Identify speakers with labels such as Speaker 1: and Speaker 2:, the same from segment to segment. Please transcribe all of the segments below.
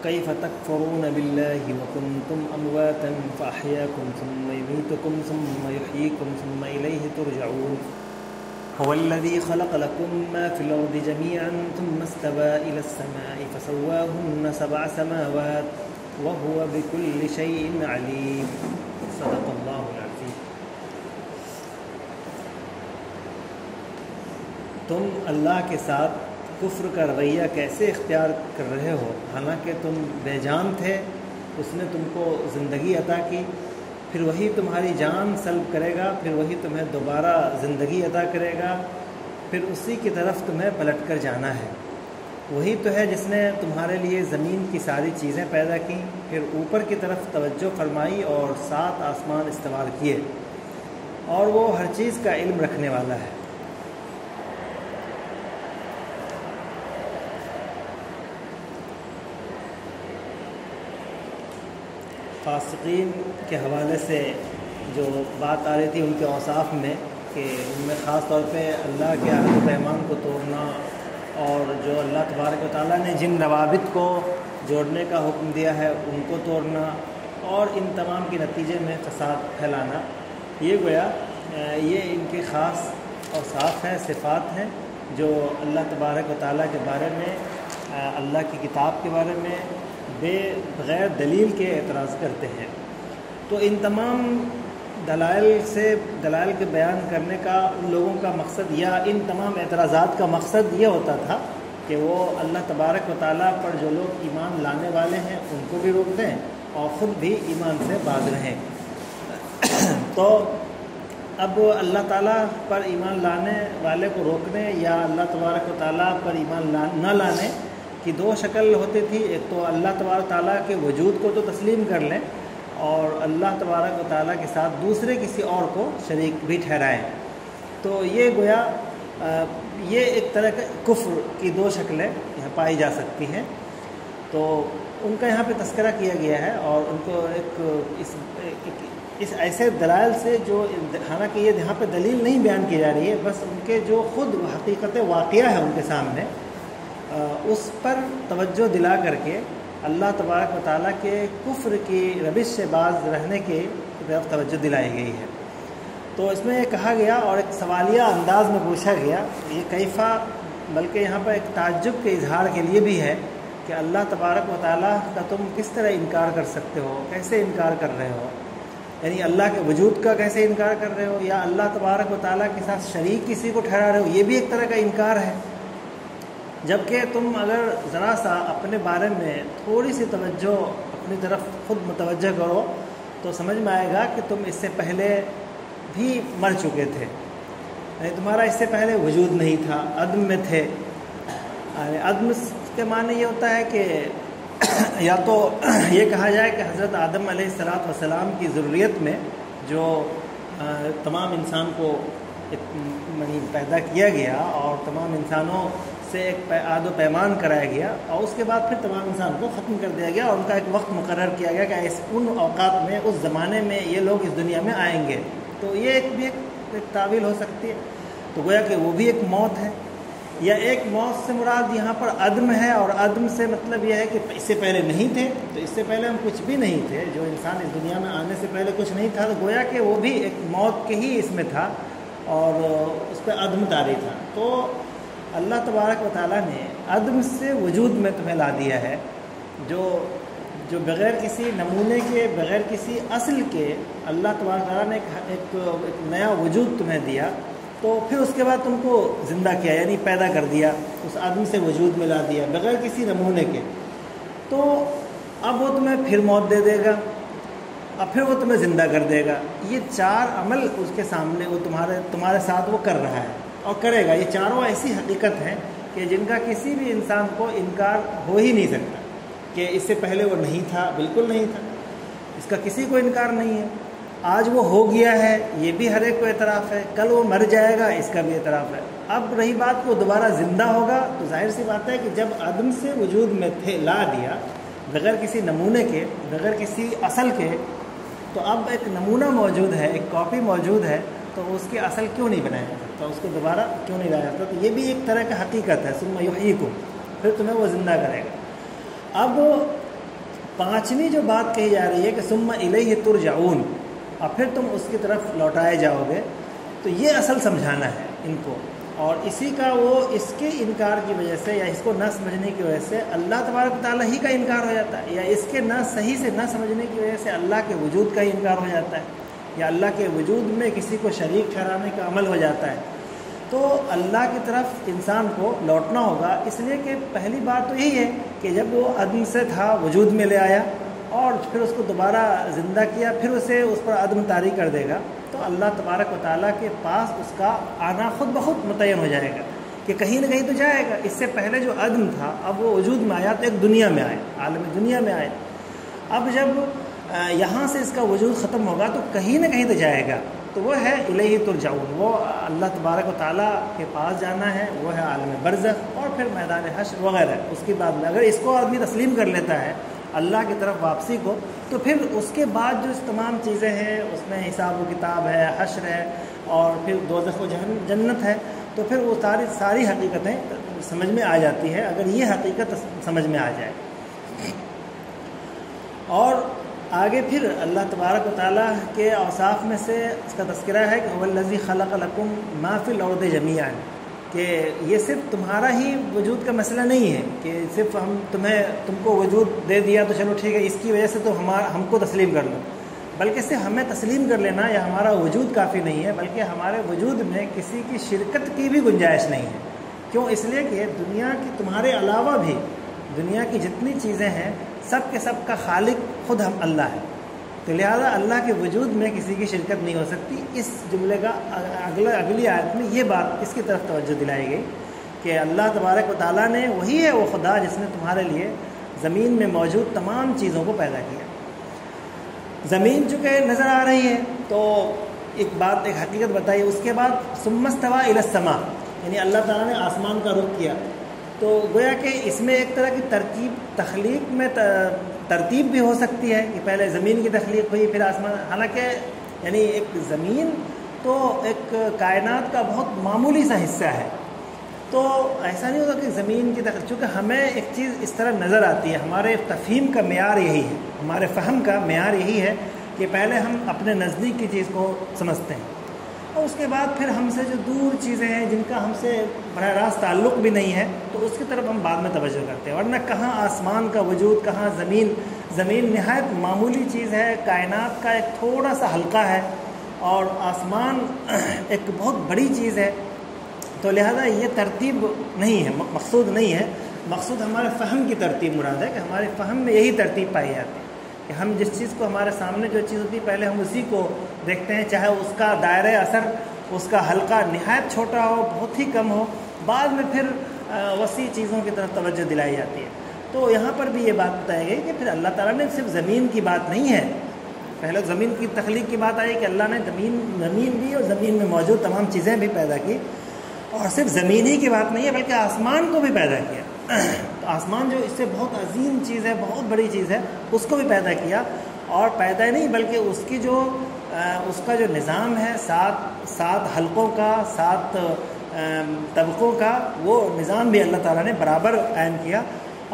Speaker 1: کیف تکفرون باللہ وکنتم امواتا فاحیاکم ثم یمیتکم ثم یحییکم ثم الیہ ترجعون هو الذي خلق لكم ما في الأرض جميعا ثم استوى إلى السماء فسواهن 7 سماوات وهو بكل شيء عليم صدق الله العظيم۔ تم اللہ کے ساتھ کفر کا رویہ کیسے اختیار کر رہے ہو، حالانکہ تم بے جان تھے، اس نے تم کو زندگی عطا کی، پھر وہی تمہاری جان سلب کرے گا، پھر وہی تمہیں دوبارہ زندگی عطا کرے گا، پھر اسی کی طرف تمہیں پلٹ کر جانا ہے۔ وہی تو ہے جس نے تمہارے لیے زمین کی ساری چیزیں پیدا کیں، پھر اوپر کی طرف توجہ فرمائی اور 7 آسمان استوار کیے، اور وہ ہر چیز کا علم رکھنے والا ہے۔ فاسقین کے حوالے سے جو بات آ رہی تھی ان کے اوصاف میں، کہ ان میں خاص طور پہ اللہ کے عہد و پیمان کو توڑنا، اور جو اللہ تبارک و تعالیٰ نے جن روابط کو جوڑنے کا حکم دیا ہے ان کو توڑنا، اور ان تمام کے نتیجے میں فساد پھیلانا، یہ گویا یہ ان کے خاص اوصاف ہیں، صفات ہیں، جو اللہ تبارک و تعالیٰ کے بارے میں، اللہ کی کتاب کے بارے میں بغیر دلیل کے اعتراض کرتے ہیں۔ تو ان تمام دلائل کے بیان کرنے کا ان لوگوں کا مقصد، یا ان تمام اعتراضات کا مقصد یہ ہوتا تھا کہ وہ اللہ تبارک و تعالیٰ پر جو لوگ ایمان لانے والے ہیں ان کو بھی روک دیں اور خود بھی ایمان سے باز رہیں۔ تو اب اللہ تعالیٰ پر ایمان لانے والے کو روکنے یا اللہ تبارک و تعالیٰ پر ایمان نہ لانے کی 2 شکل ہوتی تھی۔ ایک تو اللہ تبارک و تعالیٰ کے وجود کو تو تسلیم کر لیں، اور اللہ تبارک و تعالیٰ کے ساتھ دوسرے کسی اور کو شریک بھی ٹھہرائیں۔ تو یہ گویا یہ ایک طرح کے کفر کی 2 شکلیں یہاں پائی جا سکتی ہیں۔ تو ان کا یہاں پہ تذکرہ کیا گیا ہے، اور ان کو اس ایسے دلائل سے جو، حالانکہ یہ یہاں پہ دلیل نہیں بیان کی جا رہی ہے، بس ان کے جو خود حقیقت واقعہ ہے ان کے سامنے، اس پر توجہ دلا کر کے اللہ تبارک و تعالیٰ کے کفر کی روش سے باز رہنے کی طرف توجہ دلائی گئی ہے۔ تو اس میں یہ کہا گیا، اور ایک سوالیہ انداز میں پوچھا گیا، یہ کیفا، بلکہ یہاں پر ایک تعجب کے اظہار کے لیے بھی ہے کہ اللہ تبارک و تعالیٰ کا تم کس طرح انکار کر سکتے ہو، کیسے انکار کر رہے ہو، یعنی اللہ کے وجود کا کیسے انکار کر رہے ہو، یا اللہ تبارک و تعالیٰ کے ساتھ شریک کسی کو ٹھہرا رہے ہو، یہ بھی ایک طرح کا انکار ہے۔ جبکہ تم اگر ذرا سا اپنے بارے میں تھوڑی سی توجہ اپنی طرف خود متوجہ کرو تو سمجھ میں آئے گا کہ تم اس سے پہلے بھی مر چکے تھے، یعنی تمہارا اس سے پہلے وجود نہیں تھا، عدم میں تھے۔ عدم کے معنی یہ ہوتا ہے کہ یا تو یہ کہا جائے کہ حضرت آدم علیہ السلام کی ذریت میں جو تمام انسان کو پیدا کیا گیا، اور تمام انسانوں سے ایک عہد و پیمان کرایا گیا، اور اس کے بعد پھر تمام انسان کو ختم کر دیا گیا، اور ان کا ایک وقت مقرر کیا گیا کہ ان اوقات میں، اس زمانے میں یہ لوگ اس دنیا میں آئیں گے۔ تو یہ ایک تعویل ہو سکتی ہے۔ تو گویا کہ وہ بھی ایک موت ہے، یا ایک موت سے مراد یہاں پر عدم ہے، اور عدم سے مطلب یہ ہے کہ اس سے پہلے نہیں تھے، تو اس سے پہلے ہم کچھ بھی نہیں تھے، جو انسان اس دنیا میں آنے سے پہلے کچھ نہیں تھا، تو گویا کہ وہ بھی ایک موت کے ہی اس میں تھا، اور اس پہ عدم طاری تھا۔ تو اللہ تبارک و تعالیٰ نے عدم سے وجود میں تمہیں لا دیا ہے، جو بغیر کسی نمونے کے، بغیر کسی اصل کے اللہ تبارک و تعالیٰ نے ایک نیا وجود تمہیں دیا، تو پھر اس کے بعد تم کو زندہ کیا، یعنی پیدا کر دیا، اس عدم سے وجود میں لا دیا بغیر کسی نمونے کے۔ تو اب وہ تمہیں پھر موت دے دے گا، اب پھر وہ تمہیں زندہ کر دے گا۔ یہ 4 عمل اس کے سامنے وہ تمہارے ساتھ وہ کر رہا ہے اور کرے گا۔ یہ چاروں ایسی حقیقت ہیں کہ جن کا کسی بھی انسان کو انکار ہو ہی نہیں سکتا، کہ اس سے پہلے وہ نہیں تھا، بالکل نہیں تھا، اس کا کسی کو انکار نہیں ہے۔ آج وہ ہو گیا ہے، یہ بھی ہر ایک کو اعتراف ہے، کل وہ مر جائے گا، اس کا بھی اعتراف ہے۔ اب رہی بات کو دوبارہ زندہ ہوگا، تو ظاہر سی بات ہے کہ جب عدم سے وجود میں لا دیا، بغیر کسی نمونے کے، بغیر کسی اصل کے، تو اب ایک نمونہ موجود ہے، ایک کاپی موجود ہے، تو اس کی اصل کیوں نہیں بنایا جاتا، تو اس کو دوبارہ کیوں نہیں لایا جاتا؟ تو یہ بھی ایک طرح کا حقیقت ہے، ثم یحییکم، پھر تمہیں وہ زندہ کرے گا۔ اب پانچویں جو بات کہی جا رہی ہے کہ ثم الیہ ترجعون، اور پھر تم اس کی طرف لوٹائے جاؤ گے، تو یہ اصل سمجھانا ہے ان کو، اور اسی کا وہ اس کے انکار کی وجہ سے یا اس کو نہ سمجھنے کی وجہ سے اللہ تبارک و تعالیٰ ہی کا انکار ہو جاتا ہے، یا اس کے نہ صحیح سے نہ سمجھنے کی وجہ سے اللہ کے وجود کا ہی انکار ہو جاتا ہے، یا اللہ کے وجود میں کسی کو شریک ٹھہرانے کا عمل ہو جاتا ہے۔ تو اللہ کی طرف انسان کو لوٹنا ہوگا، اس لیے کہ پہلی بات تو یہی ہے کہ جب وہ عدم سے تھا وجود میں لے آیا اور پھر اس کو دوبارہ زندہ کیا، پھر اسے اس پر عدم طاری کر دے گا، تو اللہ تبارک و تعالیٰ کے پاس اس کا آنا خود بخود متعین ہو جائے گا کہ کہیں نہ کہیں تو جائے گا۔ اس سے پہلے جو عدم تھا اب وہ وجود میں آیا تو ایک دنیا میں آئے، عالم دنیا میں آئے۔ اب جب یہاں سے اس کا وجود ختم ہوگا تو کہیں نہ کہیں تو جائے گا، تو وہ ہے الیہ ترجعون، وہ اللہ تبارک و تعالیٰ کے پاس جانا ہے، وہ ہے عالم برزخ اور پھر میدان حشر وغیرہ۔ اس کے بعد اگر اس کو آدمی تسلیم کر لیتا ہے اللہ کی طرف واپسی کو، تو پھر اس کے بعد جو تمام چیزیں ہیں اس میں حساب و کتاب ہے، حشر ہے، اور پھر دوزخ و جنت ہے، تو پھر وہ ساری حقیقتیں سمجھ میں آ جاتی ہے اگر یہ حقیقت سمجھ میں آ جائے۔ اور آگے پھر اللہ تبارک و تعالیٰ کے اوصاف میں سے اس کا تذکرہ ہے کہ هو الذی خلق لکم ما فی الارض جمیعا، کہ یہ صرف تمہارا ہی وجود کا مسئلہ نہیں ہے کہ صرف تم کو وجود دے دیا تو چلو ٹھیک ہے اس کی وجہ سے تو ہم کو تسلیم کر لو، بلکہ صرف ہمیں تسلیم کر لینا یا ہمارا وجود کافی نہیں ہے، بلکہ ہمارے وجود میں کسی کی شرکت کی بھی گنجائش نہیں ہے۔ کیوں؟ اس لیے کہ دنیا کی تمہارے علاوہ بھی دنیا کی جتنی چیزیں ہیں سب کے سب کا خالق خود ہم اللہ ہے، تو لہذا اللہ کے وجود میں کسی کی شرکت نہیں ہو سکتی۔ اس جملے کا اگلی آیت میں یہ بات اس کی طرف توجہ دلائی گئی کہ اللہ تبارک و تعالیٰ نے وہی ہے وہ خدا جس نے تمہارے لیے زمین میں موجود تمام چیزوں کو پیدا کیا۔ زمین چونکہ نظر آ رہی ہے تو ایک حقیقت بتائی، اس کے بعد ثم استوى الى السماء، یعنی اللہ تعالیٰ نے آسمان کا رخ کیا، تو گویا کہ اس میں ایک طرح کی تخلیق میں ترتیب بھی ہو سکتی ہے کہ پہلے زمین کی تخلیق ہوئی پھر آسمان، حالانکہ یعنی ایک زمین تو ایک کائنات کا بہت معمولی سا حصہ ہے، تو ایسا نہیں ہوتا کہ زمین کی تخلیق، چونکہ ہمیں ایک چیز اس طرح نظر آتی ہے، ہمارے تفہیم کا معیار یہی ہے، ہمارے فہم کا معیار یہی ہے کہ پہلے ہم اپنے نزدیک کی چیز کو سمجھتے ہیں، اور اس کے بعد پھر ہم سے جو دور چیزیں ہیں جن کا ہم سے براہ راست تعلق بھی نہیں ہے تو اس کی طرف ہم بعد میں توجہ کرتے ہیں، ورنہ کہاں آسمان کا وجود، کہاں زمین نہایت معمولی چیز ہے، کائنات کا ایک تھوڑا سا حلقہ ہے، اور آسمان ایک بہت بڑی چیز ہے، تو لہذا یہ ترتیب نہیں ہے، مقصود نہیں ہے، مقصود ہمارے فہم کی ترتیب مراد ہے کہ ہمارے فہم میں یہی ترتیب پائی جاتی ہے کہ ہم جس چیز کو ہمارے سامنے جو چیز ہوتی ہے پہلے ہم اسی کو دیکھتے ہیں، چاہے اس کا دائرۂ اثر، اس کا حلقہ نہایت چھوٹا ہو، بہت ہی کم ہو، بعد میں پھر وسیع چیزوں کی طرف توجہ دلائی جاتی ہے۔ تو یہاں پر بھی یہ بات بتائی گئی کہ پھر اللہ تعالیٰ نے صرف زمین کی بات نہیں ہے، پہلے زمین کی تخلیق کی بات آئی کہ اللہ نے زمین بھی اور زمین میں موجود تمام چیزیں بھی پیدا کی، اور صرف زمین ہی کی بات نہیں ہے بلکہ آسمان کو بھی پیدا کیا، تو آسمان جو اس سے بہت عظیم چیز ہے، بہت بڑی چیز ہے، اس کو بھی پیدا کیا، اور پیدا ہی نہیں بلکہ اس کا جو نظام ہے سات حلقوں کا، 7 طبقوں کا، وہ نظام بھی اللہ تعالیٰ نے برابر قائم کیا،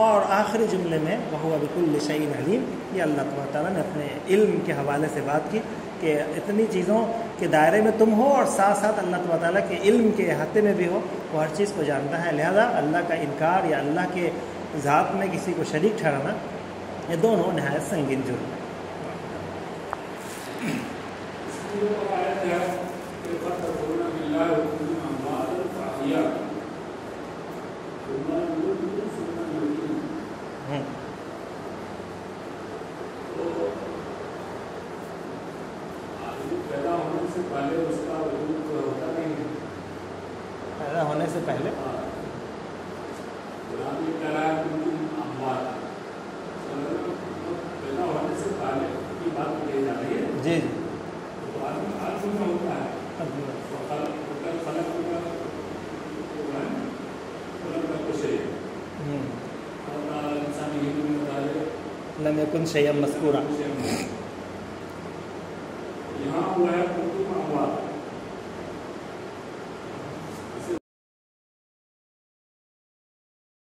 Speaker 1: اور آخری جملے میں وَهُوَ بِكُلِّ شَيْءٍ عَلِيمٌ، یہ اللہ تعالیٰ نے اپنے علم کے حوالے سے بات کی کہ اتنی چیزوں کے دائرے میں تم ہو اور ساتھ ساتھ اللہ تعالیٰ کے علم کے احاطے میں بھی ہو، وہ ہر چیز کو جانتا ہے، لہذا اللہ کا انکار یا اللہ کے ذات میں کسی کو شریک ٹھہرانا یہ دونوں نہایت سنگین جرم ہے۔ پیدا ہونے سے پہلے جی لم يكن شيئا مذكورا،
Speaker 2: یہاں ہوا ہے